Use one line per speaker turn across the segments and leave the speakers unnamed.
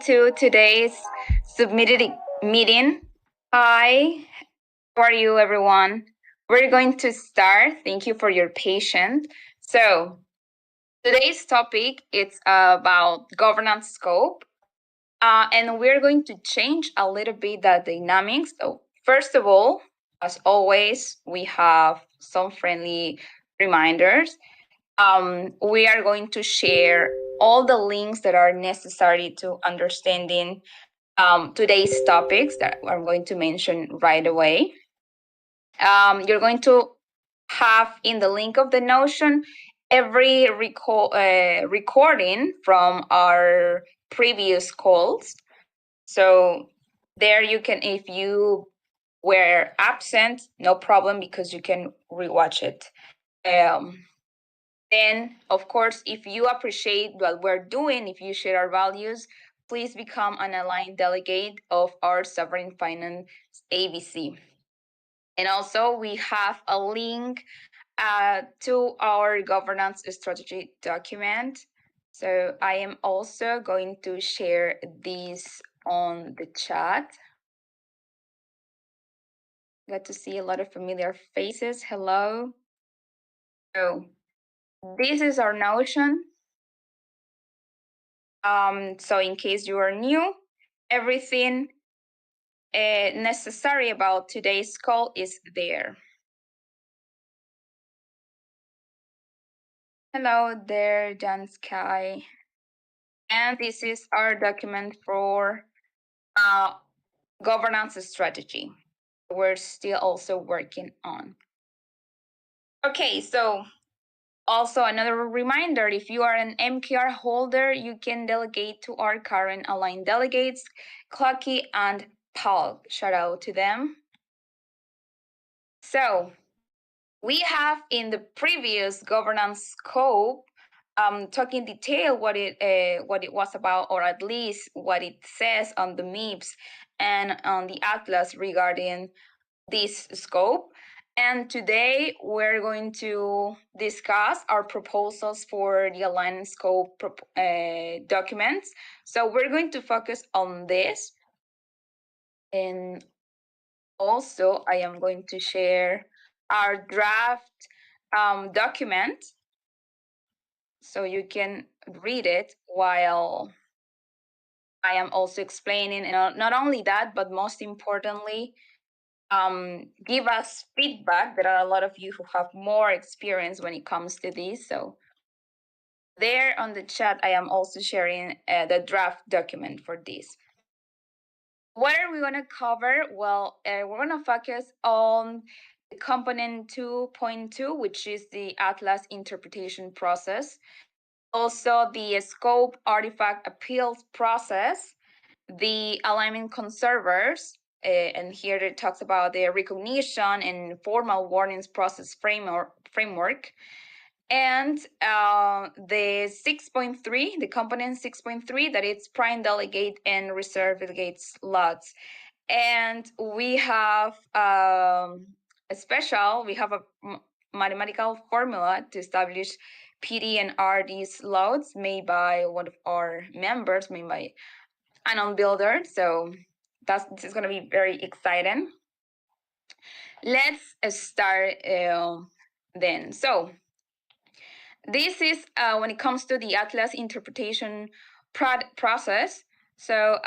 to today's submitted meeting. Hi, how are you, everyone? We're going to start. Thank you for your patience. So, today's topic is about governance scope, and we're going to change a little bit the dynamics. So, first of all, as always, we have some friendly reminders. We are going to share all the links that are necessary to understanding today's topics that I'm going to mention right away. You're going to have in the link of the Notion every recording from our previous calls. So there you can, if you were absent, no problem because you can rewatch it. Then, of course, if you appreciate what we're doing, if you share our values, please become an aligned delegate of our Sovereign Finance AVC. And also, we have a link to our governance strategy document. So I am also going to share this on the chat. Got to see a lot of familiar faces. Hello. So this is our Notion. So in case you are new, everything necessary about today's call is there. Hello there, Jan Sky. And this is our document for governance strategy. We're still also working on. Okay, so also another reminder, if you are an MKR holder, you can delegate to our current aligned delegates, Clocky and Paul. Shout out to them. So we have in the previous governance scope talk in detail what it was about, or at least what it says on the MIPS and on the Atlas regarding this scope. And today we're going to discuss our proposals for the aligned scope documents. So we're going to focus on this. And also I am going to share our draft document so you can read it while I am also explaining. And not only that, but most importantly, give us feedback. There are a lot of you who have more experience when it comes to this. So there on the chat, I am also sharing the draft document for this. What are we going to cover? Well, we're going to focus on the component 2.2, which is the Atlas interpretation process. Also, the scope artifact appeals process, the alignment conservers, and here it talks about the recognition and formal warnings process framework, and the 6.3, the component 6.3, that it's prime delegate and reserve delegate slots. And we have a mathematical formula to establish PD and RD slots made by one of our members, made by Anon Builder. So this is going to be very exciting. Let's start then. So this is when it comes to the Atlas interpretation process. So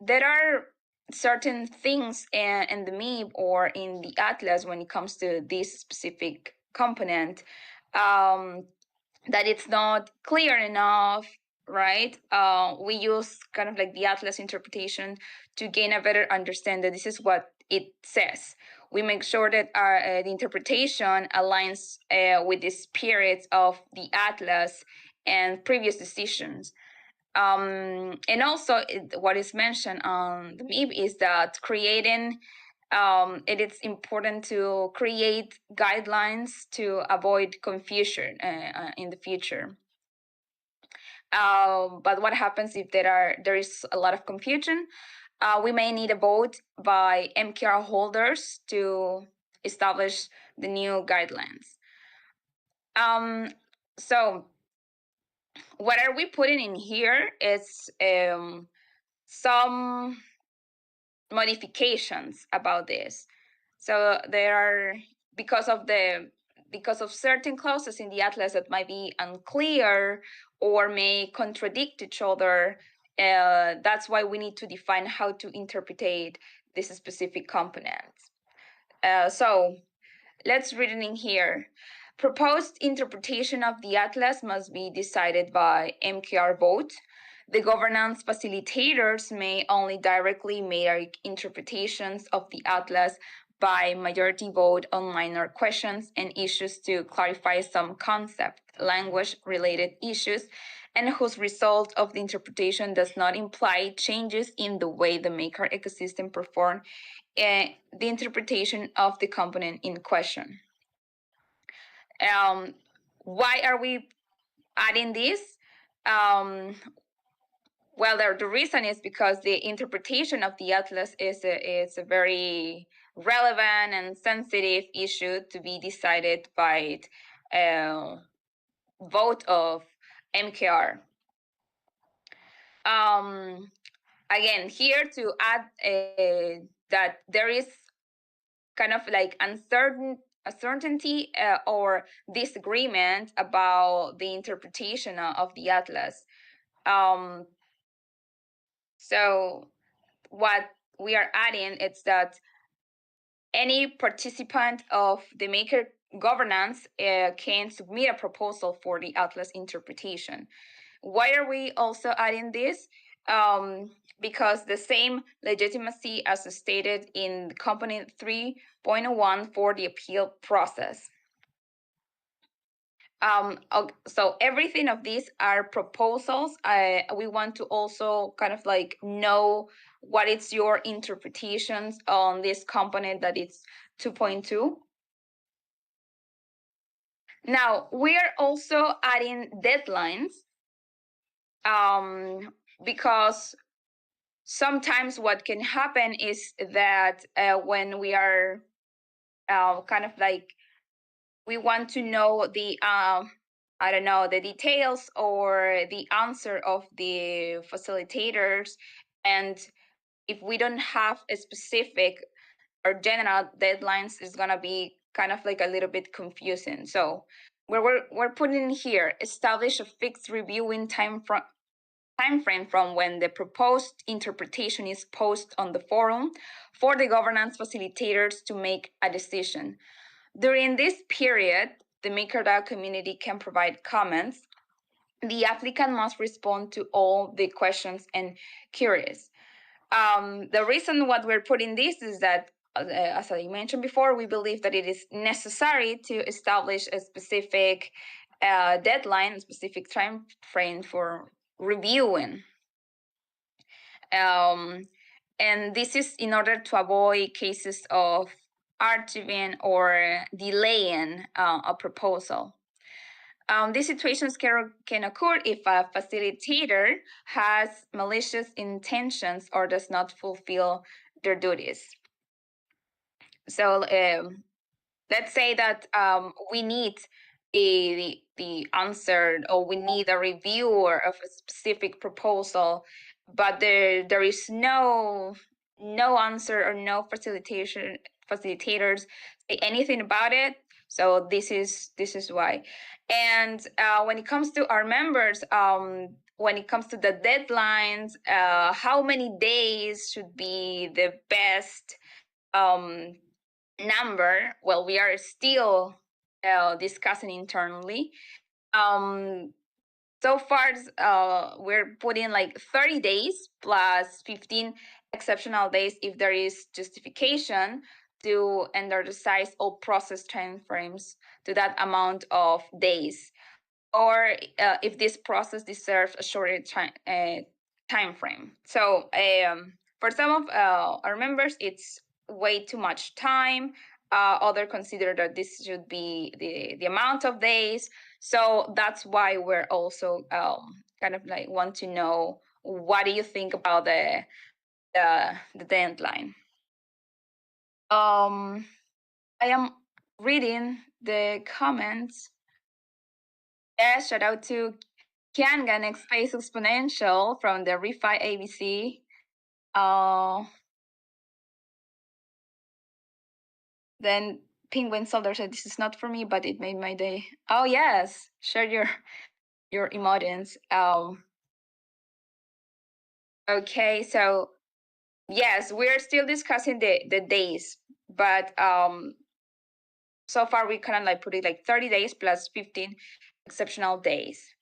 there are certain things in the MIB or in the Atlas when it comes to this specific component that it's not clear enough, right? We use kind of like the Atlas interpretation to gain a better understanding. This is what it says. We make sure that the interpretation aligns with the spirit of the Atlas and previous decisions. And also what is mentioned on the MIB is that creating it is important to create guidelines to avoid confusion in the future. But what happens if there is a lot of confusion? We may need a vote by MKR holders to establish the new guidelines. So what are we putting in here is some modifications about this. So there are, because of certain clauses in the atlas that might be unclear or may contradict each other, that's why we need to define how to interpret this specific component. So let's read it in here. Proposed interpretation of the atlas must be decided by MKR vote. The governance facilitators may only directly make interpretations of the atlas by majority vote on minor questions and issues to clarify some concept, language related issues, and whose result of the interpretation does not imply changes in the way the Maker ecosystem perform the interpretation of the component in question. Why are we adding this? Well, the reason is because the interpretation of the atlas is a very relevant and sensitive issue to be decided by vote of MKR. Again, here to add that there is kind of like uncertainty or disagreement about the interpretation of the atlas. So what we are adding is that any participant of the Maker governance can submit a proposal for the atlas interpretation. Why are we also adding this? Because the same legitimacy as stated in component 3.01 for the appeal process. So everything of these are proposals. We want to also kind of like know what is your interpretations on this component that it's 2.2. Now we are also adding deadlines because sometimes what can happen is that when we are kind of like, we want to know the I don't know, the details or the answer of the facilitators, and if we don't have a specific or general deadlines, it's gonna be kind of like a little bit confusing. So we're putting here, establish a fixed reviewing time frame from when the proposed interpretation is posted on the forum for the governance facilitators to make a decision. During this period, the MakerDAO community can provide comments. The applicant must respond to all the questions and queries. The reason what we're putting this is that, as I mentioned before, we believe that it is necessary to establish a specific deadline, a specific time frame for reviewing. And this is in order to avoid cases of archiving or delaying a proposal. These situations can occur if a facilitator has malicious intentions or does not fulfill their duties. So let's say that we need the answer, or we need a reviewer of a specific proposal, but there is no answer or no facilitators say anything about it. So this is why. And when it comes to our members, when it comes to the deadlines, how many days should be the best number? Well, we are still discussing internally. So far, we're putting like 30 days plus 15 exceptional days if there is justification to standardize all process timeframes to that amount of days, or if this process deserves a shorter time frame. So for some of our members, it's way too much time. Others consider that this should be the amount of days. So that's why we're also kind of like want to know, what do you think about the deadline? I am reading the comments. Yeah, shout out to Kianga Next Space Exponential from the Refi AVC. Then Penguin Soldier said, "This is not for me, but it made my day." Oh yes, share your emotions. Okay, so yes, we're still discussing the days, but so far we kind of like put it like 30 days plus 15 exceptional days.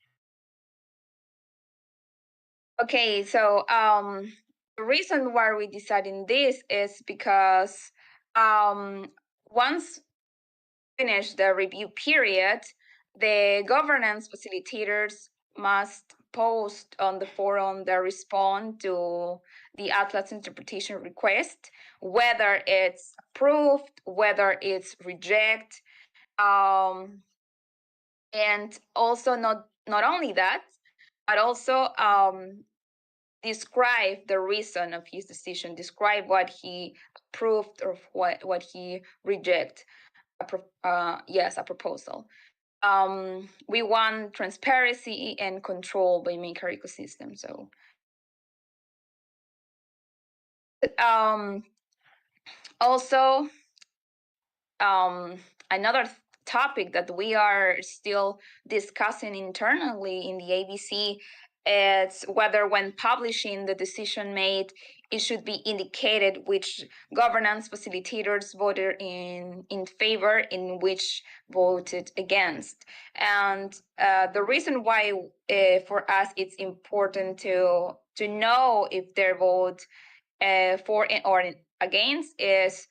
Okay, so the reason why we deciding this is because once finish the review period, the governance facilitators must post on the forum the response to the Atlas interpretation request, whether it's approved, whether it's rejected, and also not only that, but also describe the reason of his decision, describe what he approved or what he rejected. Yes, a proposal. We want transparency and control by Maker ecosystem. So also another topic that we are still discussing internally in the AVC is whether when publishing the decision made, it should be indicated which governance facilitators voted in favor, in which voted against. And the reason why for us it's important to know if their vote for or against is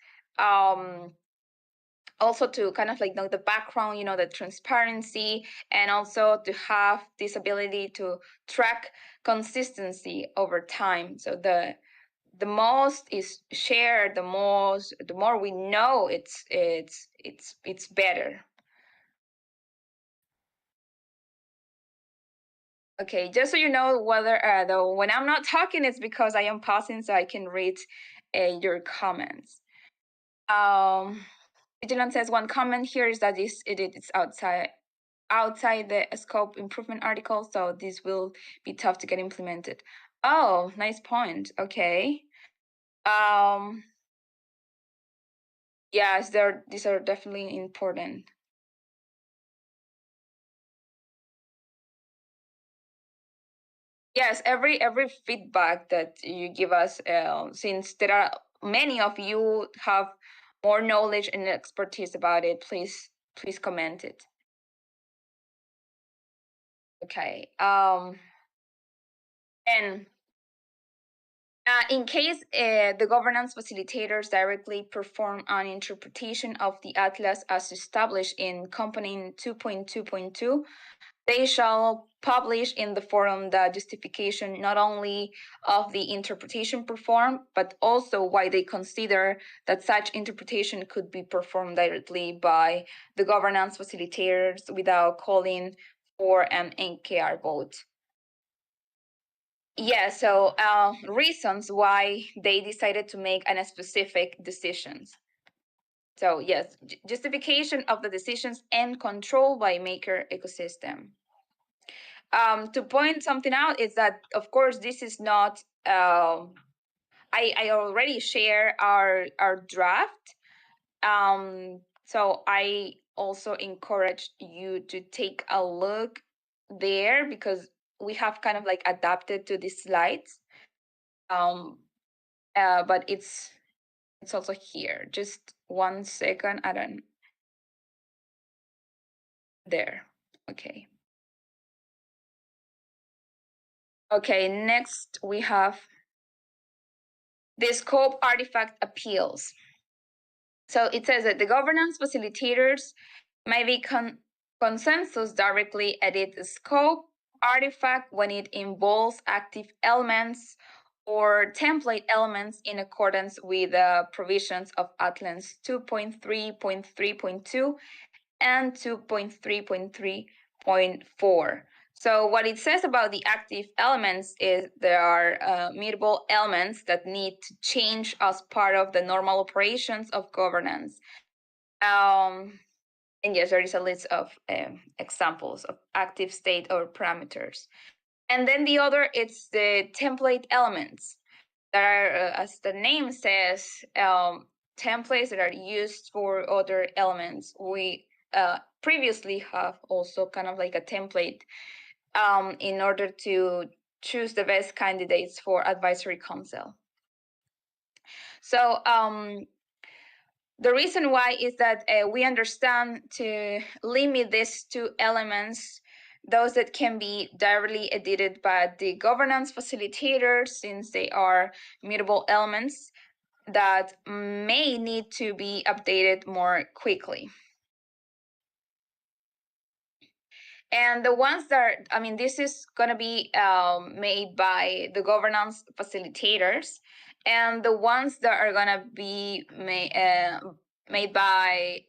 also to kind of like know the background, the transparency, and also to have this ability to track consistency over time. So the most is shared, the more we know, it's better. Okay, just so you know, whether when I'm not talking, it's because I am pausing so I can read your comments. Vigilant says one comment here is that it's outside the scope improvement article, so this will be tough to get implemented. Oh, nice point. Okay. Yes, these are definitely important. Yes, every feedback that you give us, since there are many of you have more knowledge and expertise about it, please comment it. Okay. And in case the governance facilitators directly perform an interpretation of the atlas as established in Component 2.2.2, they shall publish in the forum the justification not only of the interpretation performed, but also why they consider that such interpretation could be performed directly by the governance facilitators without calling for an NKR vote. Yeah, so reasons why they decided to make a specific decisions. So yes, justification of the decisions and control by Maker ecosystem. To point something out is that, of course, this is not, I already share our draft. So I also encourage you to take a look there because we have kind of like adapted to these slides. But it's also here. Just 1 second. I don't. There. Okay. Okay. Next, we have the scope artifact appeals. So it says that the governance facilitators may be consensus directly edit the scope artifact when it involves active elements or template elements in accordance with the provisions of Atlas 2.3.3.2 and 2.3.3.4. So what it says about the active elements is there are mutable elements that need to change as part of the normal operations of governance. And yes, there is a list of examples of active state or parameters. And then the other, it's the template elements. there are, as the name says, templates that are used for other elements. We previously have also kind of like a template in order to choose the best candidates for advisory council. So the reason why is that we understand to limit these two elements, those that can be directly edited by the governance facilitators, since they are mutable elements that may need to be updated more quickly. And the ones that are, I mean, this is going to be made by the governance facilitators, and the ones that are going to be made by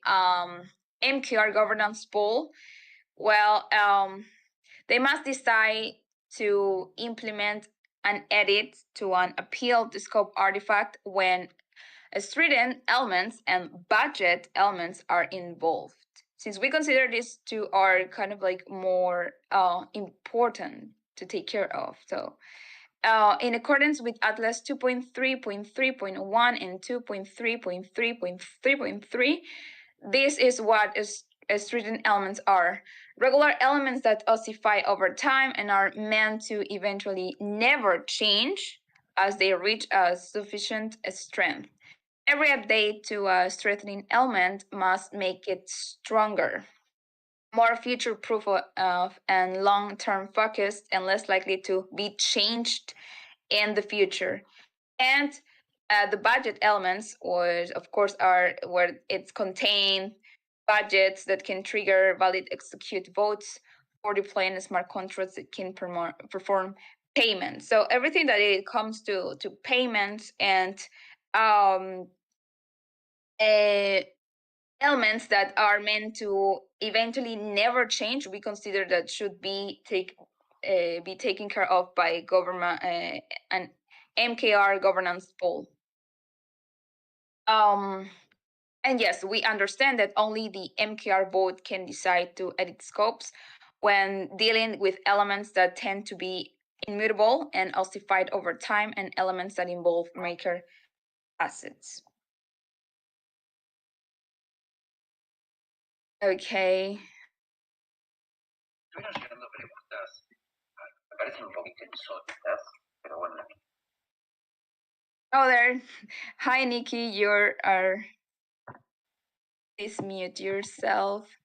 MQR governance pool, well, they must decide to implement an edit to an appealed scope artifact when student elements and budget elements are involved. Since we consider these two are kind of like more important to take care of. So in accordance with Atlas 2.3.3.1 and 2.3.3.3.3, this is what student elements are. Regular elements that ossify over time and are meant to eventually never change as they reach a sufficient strength. Every update to a strengthening element must make it stronger, more future-proof and long-term focused, and less likely to be changed in the future. And the budget elements, or of course, are where it's contained budgets that can trigger valid execute votes for deploying smart contracts that can perform payments. So everything that it comes to payments and elements that are meant to eventually never change, we consider that should be taken care of by government and MKR governance pool. And yes, we understand that only the MKR board can decide to edit scopes when dealing with elements that tend to be immutable and ossified over time, and elements that involve maker assets. Okay.
Estuvieron llegando preguntas, me parecen un poquito insólitas, pero bueno.
Oh, there. Hi, Nikki. Please mute yourself.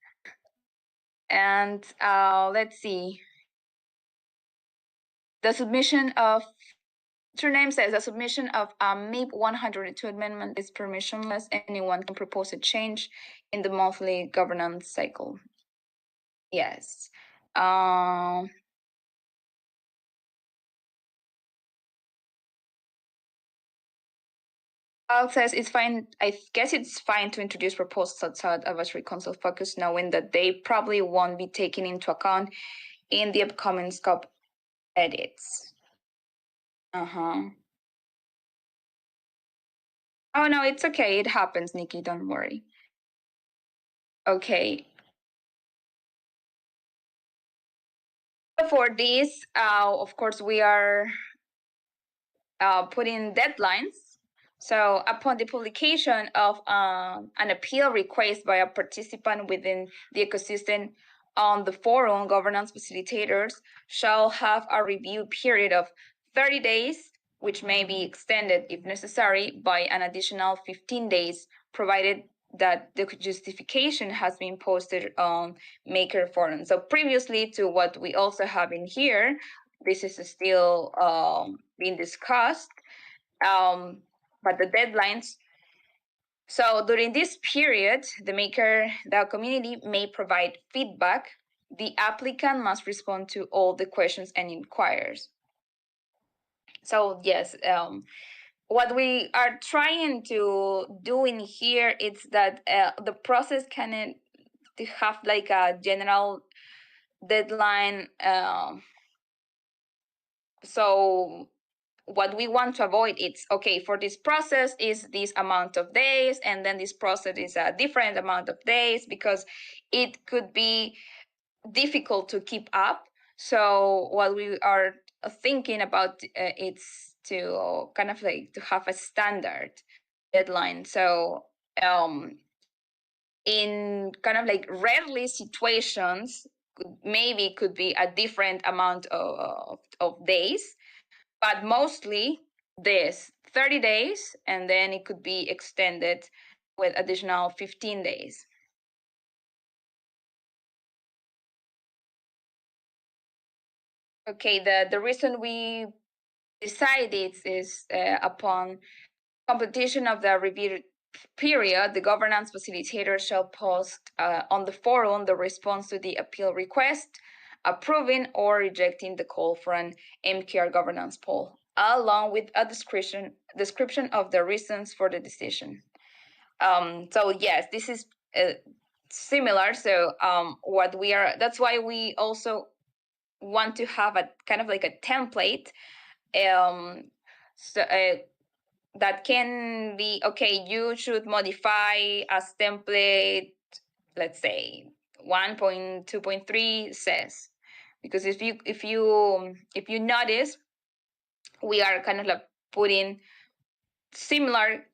And let's see. The submission of name says the submission of MIP 102 amendment is permissionless. Anyone can propose a change in the monthly governance cycle. Yes. Paul says it's fine. I guess it's fine to introduce proposals outside advisory council focus, knowing that they probably won't be taken into account in the upcoming scope edits. Oh no, it's okay. It happens, Nikki. Don't worry. Okay. For this, of course, we are putting deadlines. So upon the publication of an appeal request by a participant within the ecosystem on the forum, governance facilitators shall have a review period of 30 days, which may be extended if necessary by an additional 15 days, provided that the justification has been posted on Maker Forum. So previously to what we also have in here, this is still being discussed, but the deadlines. So during this period, the MakerDAO community may provide feedback. The applicant must respond to all the questions and inquiries. So yes, what we are trying to do in here is that the process can have like a general deadline. So what we want to avoid is, okay, for this process is this amount of days, and then this process is a different amount of days, because it could be difficult to keep up. So what we are thinking about it's to kind of like to have a standard deadline. So in kind of like rarely situations, maybe could be a different amount of days, but mostly this 30 days, and then it could be extended with additional 15 days. Okay, the reason we decided is upon completion of the review period, the governance facilitator shall post on the forum the response to the appeal request, approving or rejecting the call for an MKR governance poll, along with a description of the reasons for the decision. So yes, this is similar. So that's why we also want to have a kind of like a template so, that can be, okay, you should modify as template, let's say 1.2.3 says, because if you notice, we are kind of like putting similar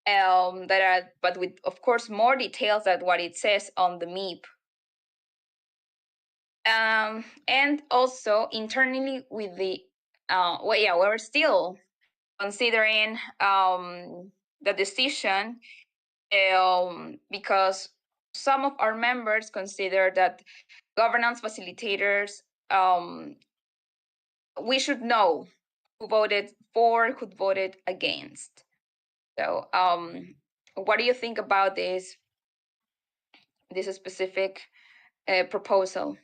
that are, but with of course more details than what it says on the MIP. And also internally with the we're still considering the decision because some of our members consider that governance facilitators, we should know who voted for, who voted against. So what do you think about this specific proposal?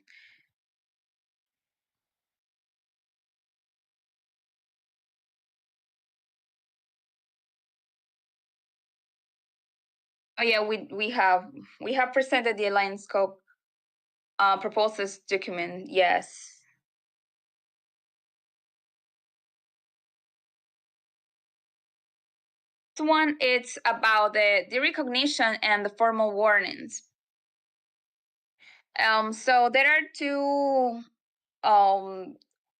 Oh yeah, we have presented the alliance scope proposals document. Yes. This one, it's about the recognition and the formal warnings. So there are two.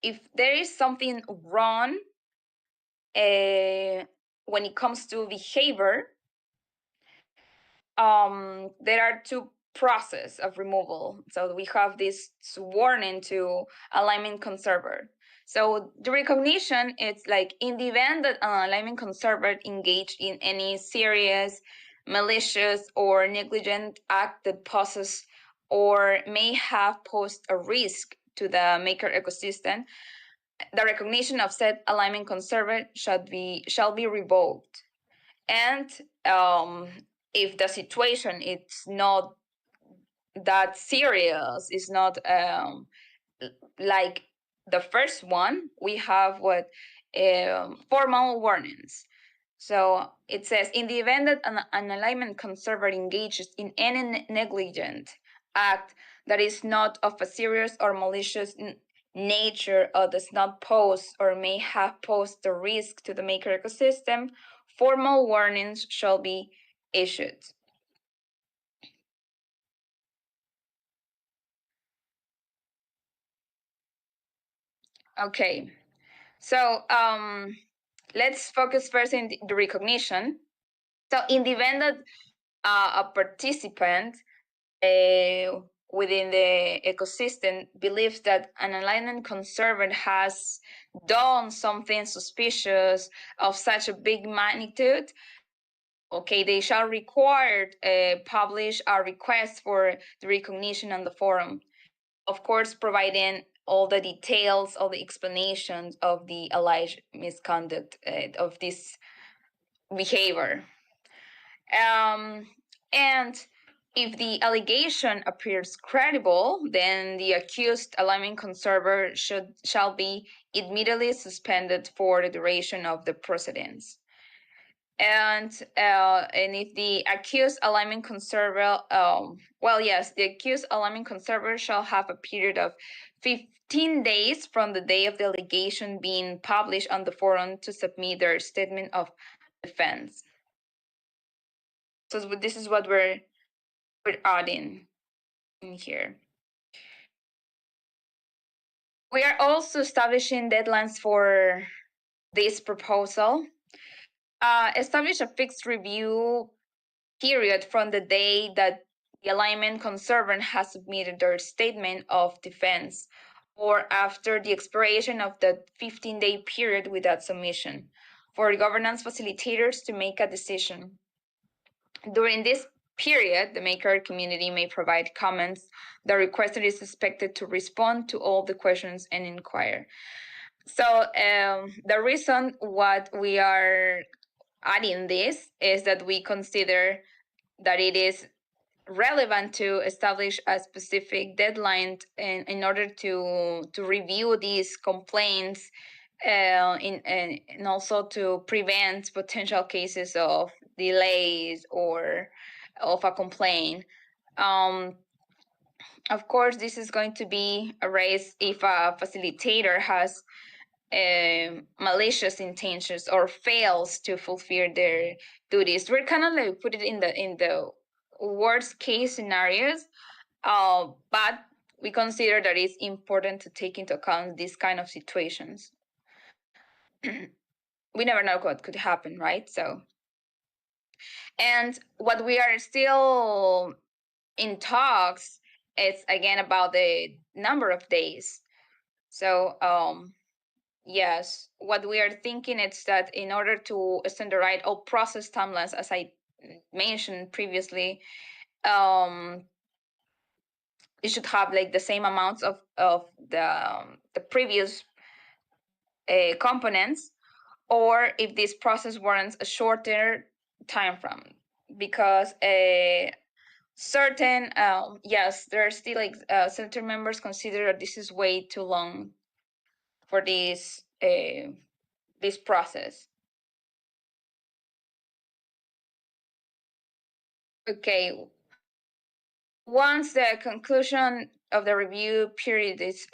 If there is something wrong when it comes to behavior, there are two process of removal. So we have this warning to alignment conserver. So the recognition, it's like in the event that an alignment conserver engaged in any serious, malicious, or negligent act that poses or may have posed a risk to the maker ecosystem, the recognition of said alignment conserver shall be revoked. And if the situation it's not that serious, it's not like the first one, we have what formal warnings. So it says, in the event that an alignment conserver engages in any negligent act that is not of a serious or malicious nature or does not pose or may have posed a risk to the maker ecosystem, formal warnings shall be issued. Okay, so let's focus first in the recognition. So in the event that a participant within the ecosystem believes that an alignment conserver has done something suspicious of such a big magnitude, okay, they shall require publish a request for the recognition on the forum. Of course, providing all the details, all the explanations of the alleged misconduct of this behavior. And if the allegation appears credible, then the accused alignment conserver shall be immediately suspended for the duration of the proceedings. And if the accused alignment conserver, the accused alignment conserver shall have a period of 15 days from the day of the allegation being published on the forum to submit their statement of defense. So this is what we're adding in here. We are also establishing deadlines for this proposal. Establish a fixed review period from the day that the alignment conservant has submitted their statement of defense or after the expiration of the 15-day period without submission for governance facilitators to make a decision. During this period, the maker community may provide comments. The requester is expected to respond to all the questions and inquire. So the reason what we are adding this is that we consider that it is relevant to establish a specific deadline in order to review these complaints and also to prevent potential cases of delays or of a complaint. Of course, this is going to be raised if a facilitator has malicious intentions or fails to fulfill their duties. We're kind of like put it in the worst case scenarios, but we consider that it's important to take into account these kind of situations. We never know what could happen, right? So, and what we are still in talks is again about the number of days. So, yes, what we are thinking is that in order to standardize all process timelines, as I mentioned previously, it should have like the same amounts of the previous components, or if this process warrants a shorter time frame, because certain yes, there are still like certain members consider that this is way too long for this process. Okay, once the conclusion of the review period is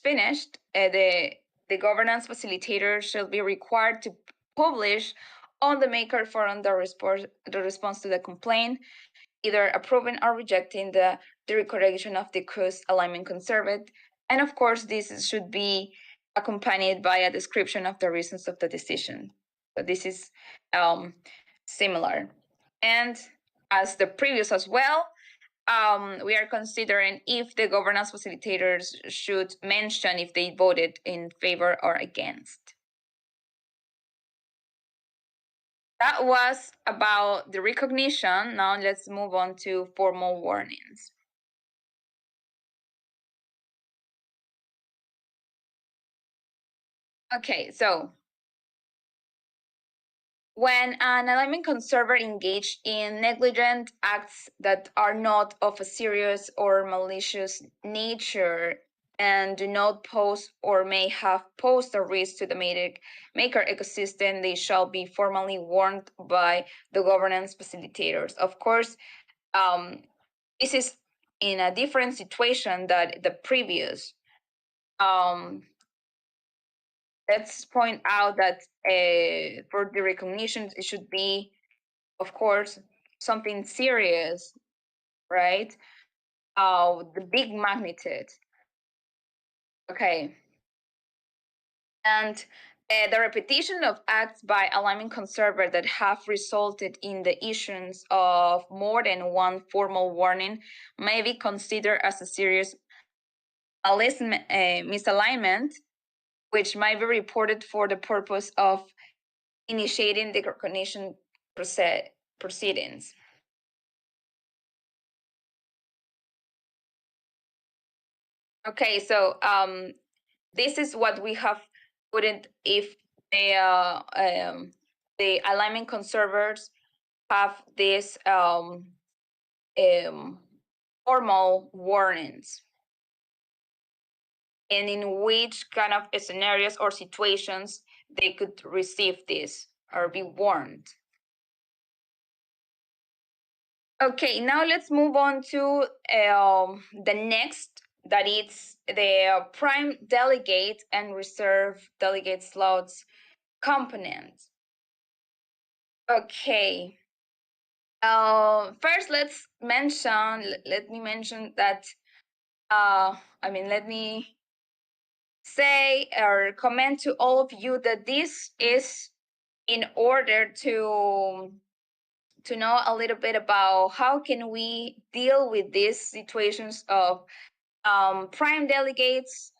finished, the governance facilitator shall be required to publish on the Maker forum the response to the complaint, either approving or rejecting the recorrection of the accused alignment conservant. And of course, this should be accompanied by a description of the reasons of the decision. So this is similar. And as the previous as well, we are considering if the governance facilitators should mention if they voted in favor or against. That was about the recognition. Now let's move on to formal warnings. Okay, so when an alignment conserver engaged in negligent acts that are not of a serious or malicious nature and do not pose or may have posed a risk to the maker ecosystem, they shall be formally warned by the governance facilitators. Of course, this is in a different situation than the previous. Let's point out that for the recognition, it should be, of course, something serious, right? The big magnitude. Okay. And the repetition of acts by alignment conserver that have resulted in the issuance of more than one formal warning may be considered as a serious misalignment, which might be reported for the purpose of initiating the recognition proceedings. Okay, so this is what we have put in if the alignment conservers have these formal warnings, and in which kind of scenarios or situations they could receive this or be warned. Okay, now let's move on to the next, that it's the prime delegate and reserve delegate slots component. Okay. First, let me mention that, let me say or comment to all of you that this is in order to know a little bit about how can we deal with these situations of prime delegates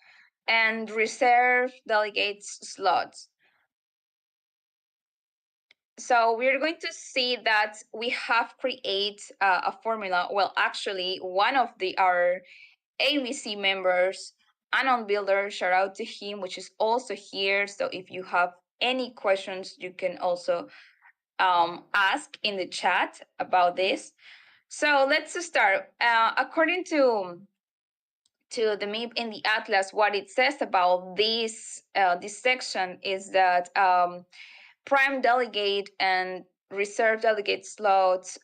and reserve delegates slots. So we're going to see that we have created a formula. Well, actually, one of our AVC members, Anon Builder, shout out to him, which is also here. So if you have any questions, you can also ask in the chat about this. So let's start. According to the MIP in the Atlas, what it says about this section is that prime delegate and reserve delegate slots,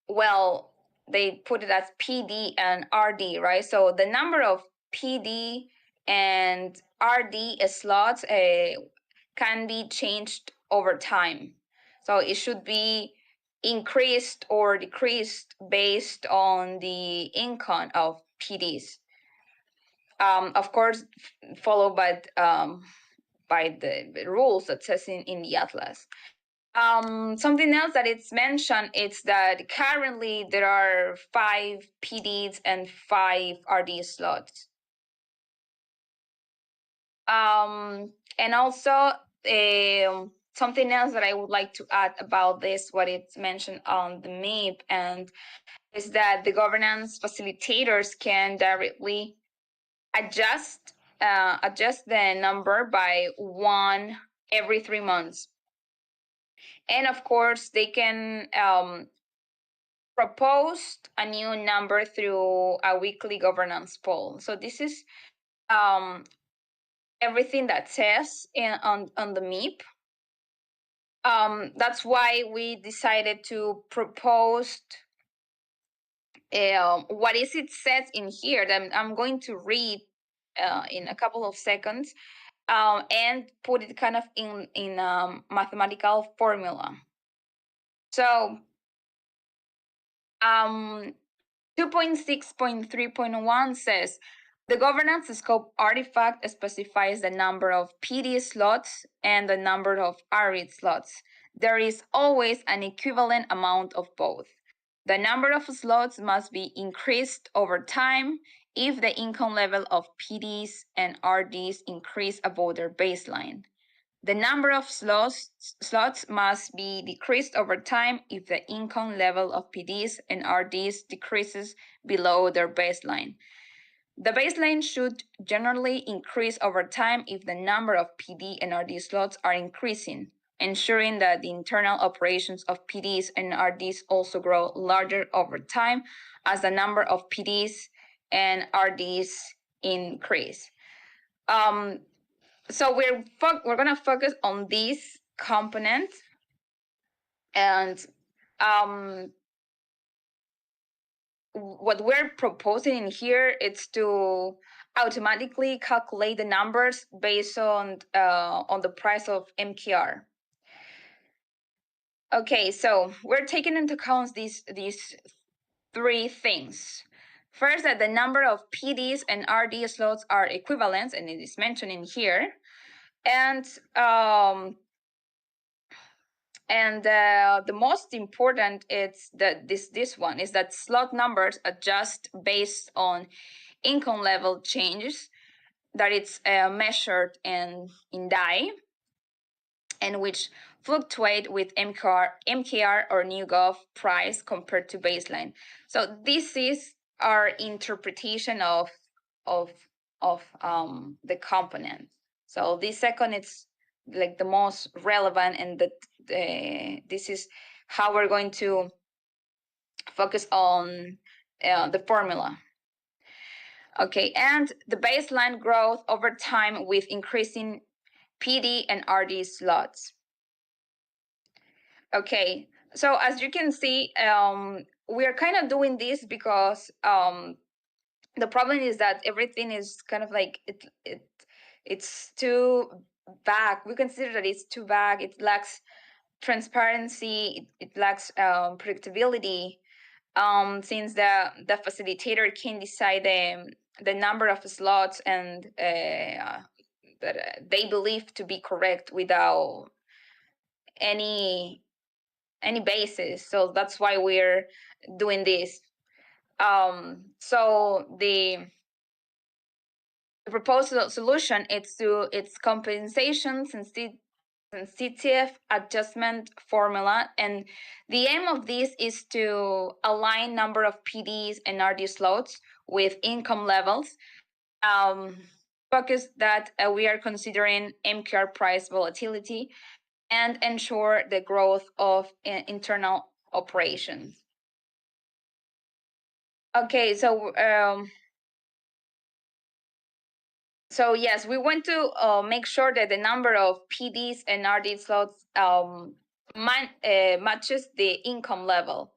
well, they put it as PD and RD, right? So the number of PD and RD slots can be changed over time. So it should be increased or decreased based on the income of PDs. Of course, followed by the rules that says in the Atlas. Something else that it's mentioned is that currently there are 5 PDs and 5 RD slots. And also something else that I would like to add about this, what it's mentioned on the MIP, and is that the governance facilitators can directly adjust the number by 1 every 3 months. And of course, they can propose a new number through a weekly governance poll. So this is everything that says on the MIP. That's why we decided to propose what is it says in here that I'm going to read in a couple of seconds, and put it kind of in mathematical formula. So 2.6.3.1 says the governance scope artifact specifies the number of PD slots and the number of REIT slots. There is always an equivalent amount of both. The number of slots must be increased over time if the income level of PDs and RDs increase above their baseline. The number of slots must be decreased over time if the income level of PDs and RDs decreases below their baseline. The baseline should generally increase over time if the number of PD and RD slots are increasing, ensuring that the internal operations of PDs and RDs also grow larger over time as the number of PDs and RDs increase. So we're going to focus on this component, and what we're proposing in here is to automatically calculate the numbers based on the price of MKR. Okay, so we're taking into account these 3 things. First, that the number of PDs and RD slots are equivalent, and it is mentioned in here. And the most important is that this one is that slot numbers adjust based on income level changes, that it's measured in DAI, and which fluctuate with MKR or NewGov price compared to baseline. So this is our interpretation of the component. So this second, it's like the most relevant, and this is how we're going to focus on the formula. Okay, and the baseline growth over time with increasing PD and RD slots. Okay, so as you can see, we are kind of doing this because the problem is that everything is kind of like it's too vague. We consider that it's too vague. It lacks transparency. It lacks predictability. Since the facilitator can decide the number of slots and that they believe to be correct without any basis. So that's why we're doing this. So the proposed solution is to its compensation sensitive adjustment formula, and the aim of this is to align number of PDs and RD slots with income levels. Focus that we are considering MKR price volatility and ensure the growth of internal operations. Okay, so yes, we want to make sure that the number of PDs and RD slots matches the income level,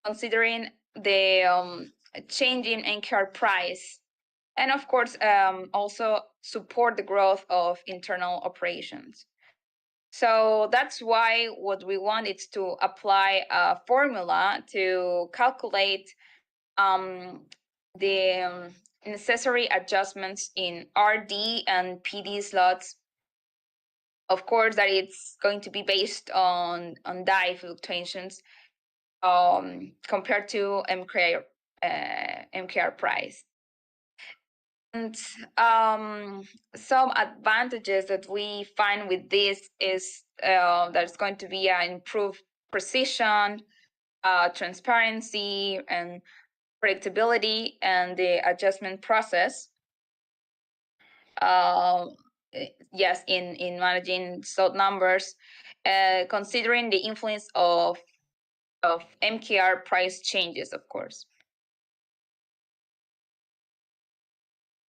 considering the change in NKR price, and of course also support the growth of internal operations. So that's why what we want is to apply a formula to calculate the necessary adjustments in RD and PD slots. Of course, that it's going to be based on DAI fluctuations compared to MKR price. And some advantages that we find with this is there's going to be an improved precision, transparency, and predictability, and the adjustment process. Yes, in managing slot numbers, considering the influence of MKR price changes, of course.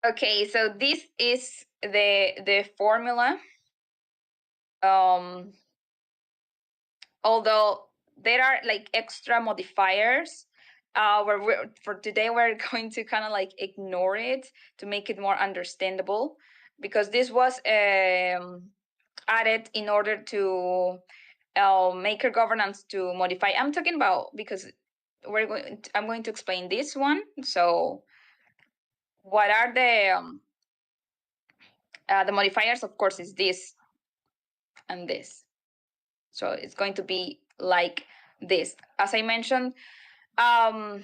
Okay, so this is the formula. Although there are like extra modifiers, for today we're going to kind of like ignore it to make it more understandable, because this was added in order to Maker governance to modify. I'm talking about because I'm going to explain this one. So what are the modifiers? Of course, is this and this. So it's going to be like this. As I mentioned, the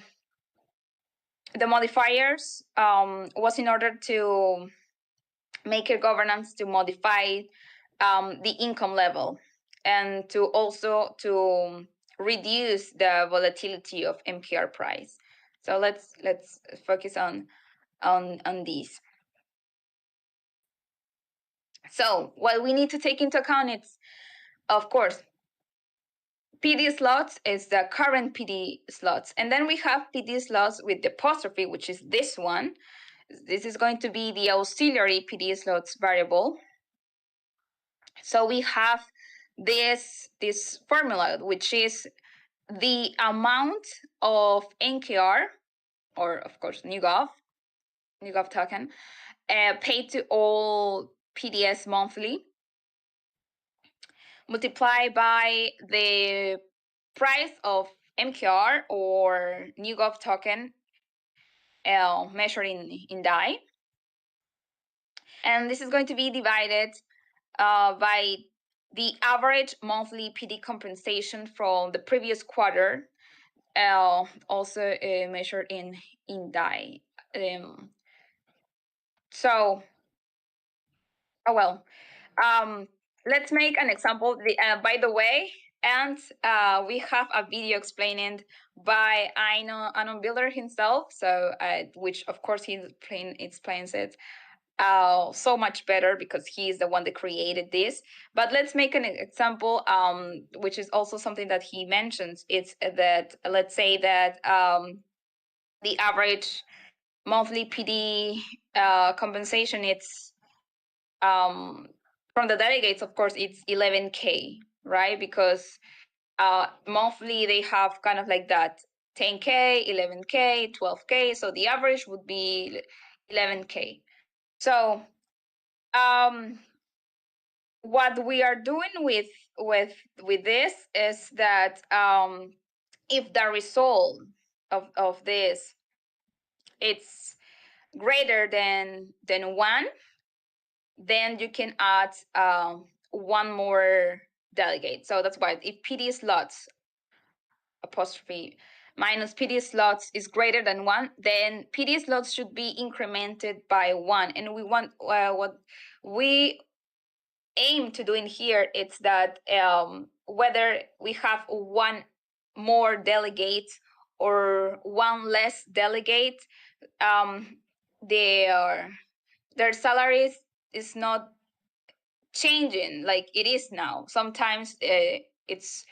modifiers was in order to make a governance to modify the income level, and to also to reduce the volatility of MKR price. So let's focus on these. So what we need to take into account is, of course, PD slots is the current PD slots, and then we have PD slots with the apostrophe, which is this one. This is going to be the auxiliary PD slots variable. So we have this formula, which is the amount of NKR, or of course NewGov token, paid to all PDS monthly, multiplied by the price of MKR or NewGov token measured in DAI. And this is going to be divided by the average monthly PD compensation from the previous quarter, also measured in DAI. So, let's make an example. By the way, and we have a video explaining by Anon Builder himself. So, which of course he explains it so much better because he's the one that created this. But let's make an example, which is also something that he mentions. It's that, let's say that the average monthly PD compensation, it's from the delegates, of course, it's 11K, right? Because monthly they have kind of like that 10K, 11K, 12K. So the average would be 11K. So what we are doing with this is that if the result of this, it's greater than 1, then you can add one more delegate. So that's why if PD slots apostrophe minus PD slots is greater than 1, then PD slots should be incremented by 1. And we want what we aim to do in here is that whether we have one more delegate or one less delegate, their salaries is not changing like it is now. Sometimes it's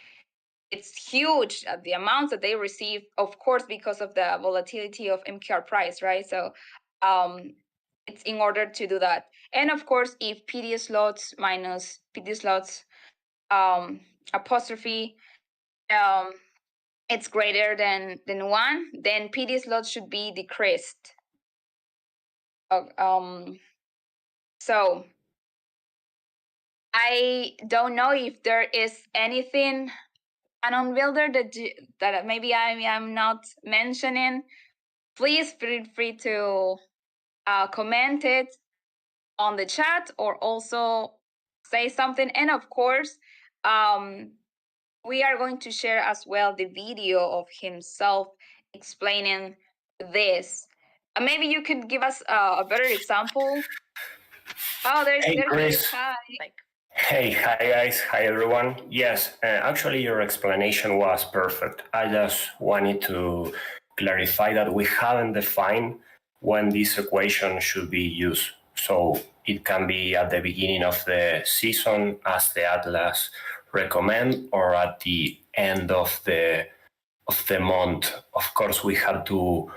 huge, the amounts that they receive, of course, because of the volatility of MKR price, right? So it's in order to do that. And of course, if PD slots minus PD slots apostrophe it's greater than 1, then PD slots should be decreased. So I don't know if there is anything anon builder that maybe I'm not mentioning. Please feel free to comment it on the chat or also say something. And of course, we are going to share as well the video of himself explaining this. Maybe you could give us a better example. Oh, there's
Hey, Chris.
Sergio. Hi.
Hey, hi guys, hi everyone. Yes, actually your explanation was perfect. I just wanted to clarify that we haven't defined when this equation should be used. So it can be at the beginning of the season as the Atlas recommend, or at the end of the month. Of course, we have to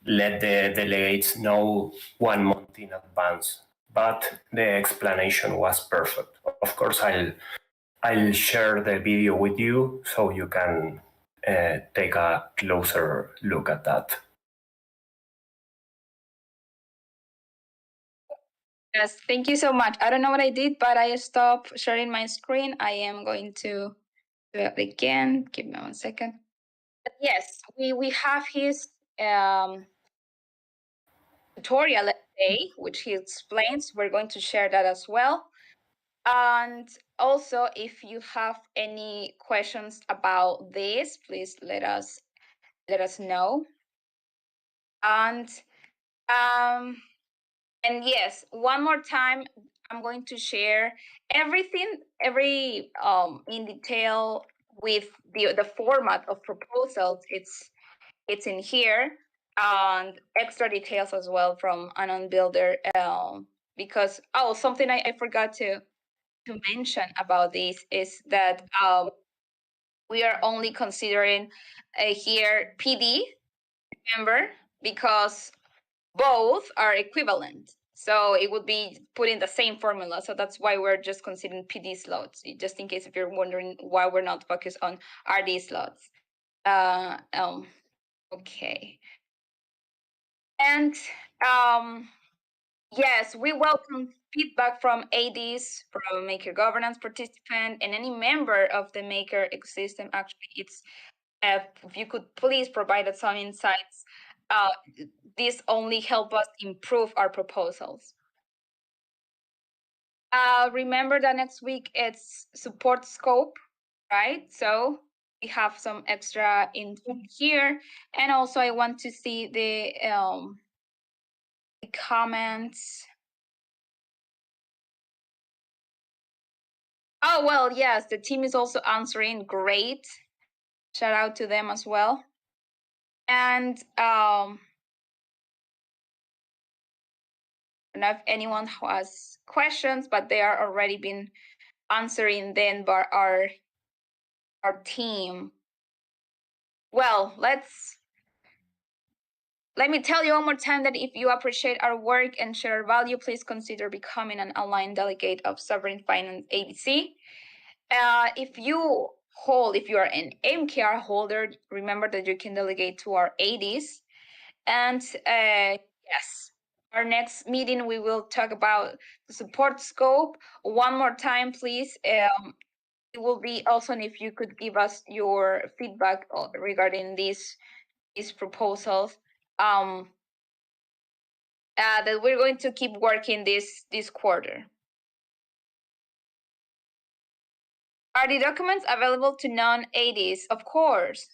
let the delegates know 1 month in advance. But the explanation was perfect. Of course, I'll share the video with you so you can take a closer look at that.
Yes, thank you so much. I don't know what I did, but I stopped sharing my screen. I am going to do it again. Give me 1 second. But yes, we have his tutorial today, which he explains. We're going to share that as well. And also, if you have any questions about this, please let us know. And yes, one more time, I'm going to share everything, in detail with the format of proposals. It's in here, and extra details as well from Anon Builder. Because something I forgot to mention about this is that we are only considering here PD, remember, because both are equivalent. So it would be put in the same formula. So that's why we're just considering PD slots, just in case if you're wondering why we're not focused on RD slots. Okay. And yes, we welcome feedback from ADs, from Maker governance participant, and any member of the Maker ecosystem. Actually, it's if you could please provide us some insights. This only help us improve our proposals. Remember that next week it's support scope, right? So we have some extra info here, and also I want to see the comments. Oh, well, yes, the team is also answering. Great. Shout out to them as well. And I don't know if anyone has questions, but they are already been answering then by our team. Well, let me tell you one more time that if you appreciate our work and share our value, please consider becoming an online delegate of Sovereign Finance AVC. If you are an MKR holder, remember that you can delegate to our ADs. And yes, our next meeting, we will talk about the support scope. One more time, please. It will be awesome if you could give us your feedback regarding these proposals. that we're going to keep working this quarter. Are the documents available to non-ADs? Of course.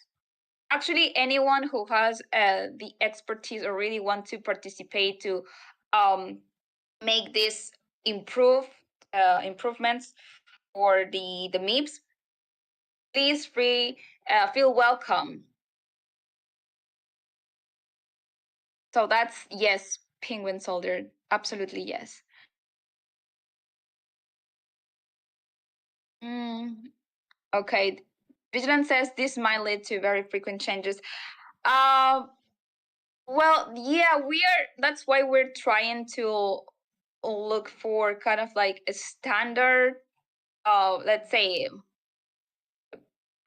Actually, anyone who has the expertise or really want to participate to make these improvements for the MIPS, please feel welcome. So that's yes, Penguin Soldier, absolutely yes. Okay, Vigilance says this might lead to very frequent changes. Well, yeah, that's why we're trying to look for kind of like a standard, let's say,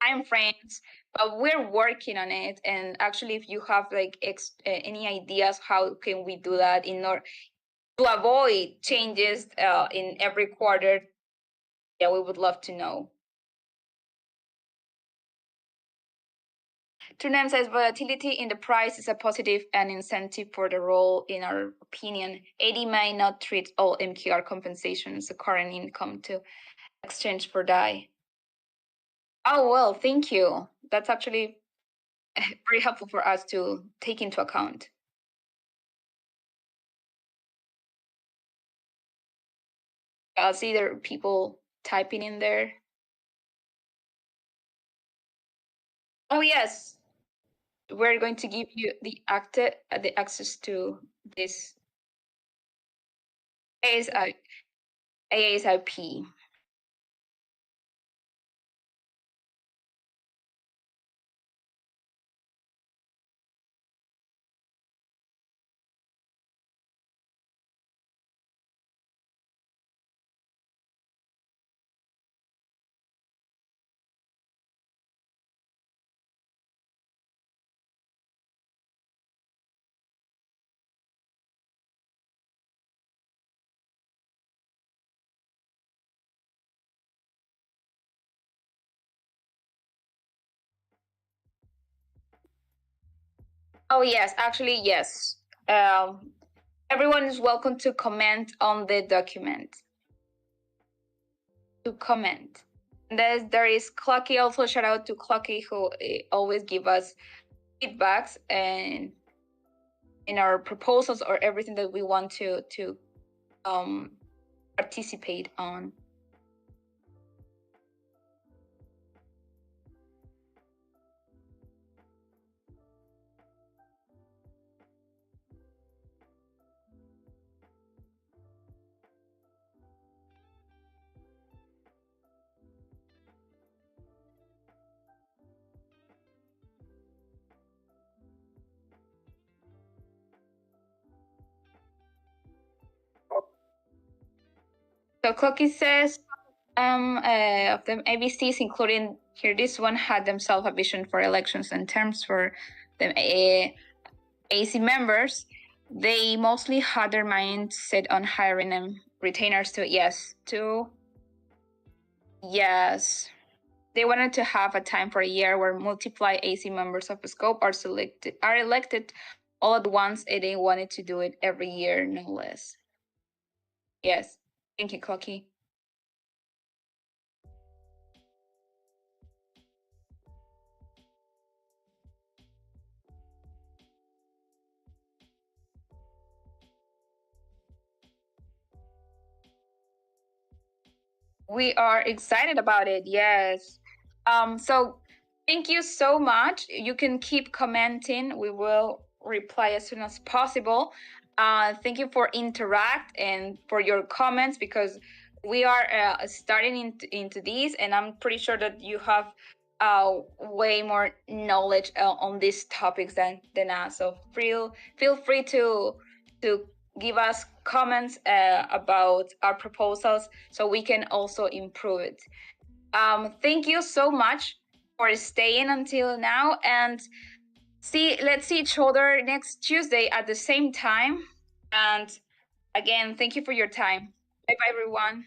time frames, but we're working on it. And actually, if you have like any ideas, how can we do that in order to avoid changes in every quarter? Yeah, we would love to know. Trunan says volatility in the price is a positive and incentive for the role. In our opinion, AD may not treat all MQR compensation as a current income to exchange for DAI. Oh, well, thank you. That's actually very helpful for us to take into account. I'll see there are people typing in there. Oh, yes. We're going to give you the access to this ASIP. Oh, yes, actually, yes. Everyone is welcome to comment on the document. To comment. And there is Clocky, also shout out to Clocky, who always give us feedbacks and in our proposals or everything that we want to participate on. So Clocky says of the AVCs, including here this one, had themselves a vision for elections and terms for the AC members. They mostly had their mind set on hiring and retainers to yes. They wanted to have a time for a year where multiply AC members of the scope are elected all at once, and they wanted to do it every year, no less. Yes. Thank you, Clocky. We are excited about it, yes. So thank you so much. You can keep commenting. We will reply as soon as possible. Thank you for interact and for your comments, because we are starting into these, and I'm pretty sure that you have way more knowledge on these topics than us. So feel free to give us comments about our proposals so we can also improve it. Thank you so much for staying until now, and let's see each other next Tuesday at the same time. And again, thank you for your time. Bye bye, everyone.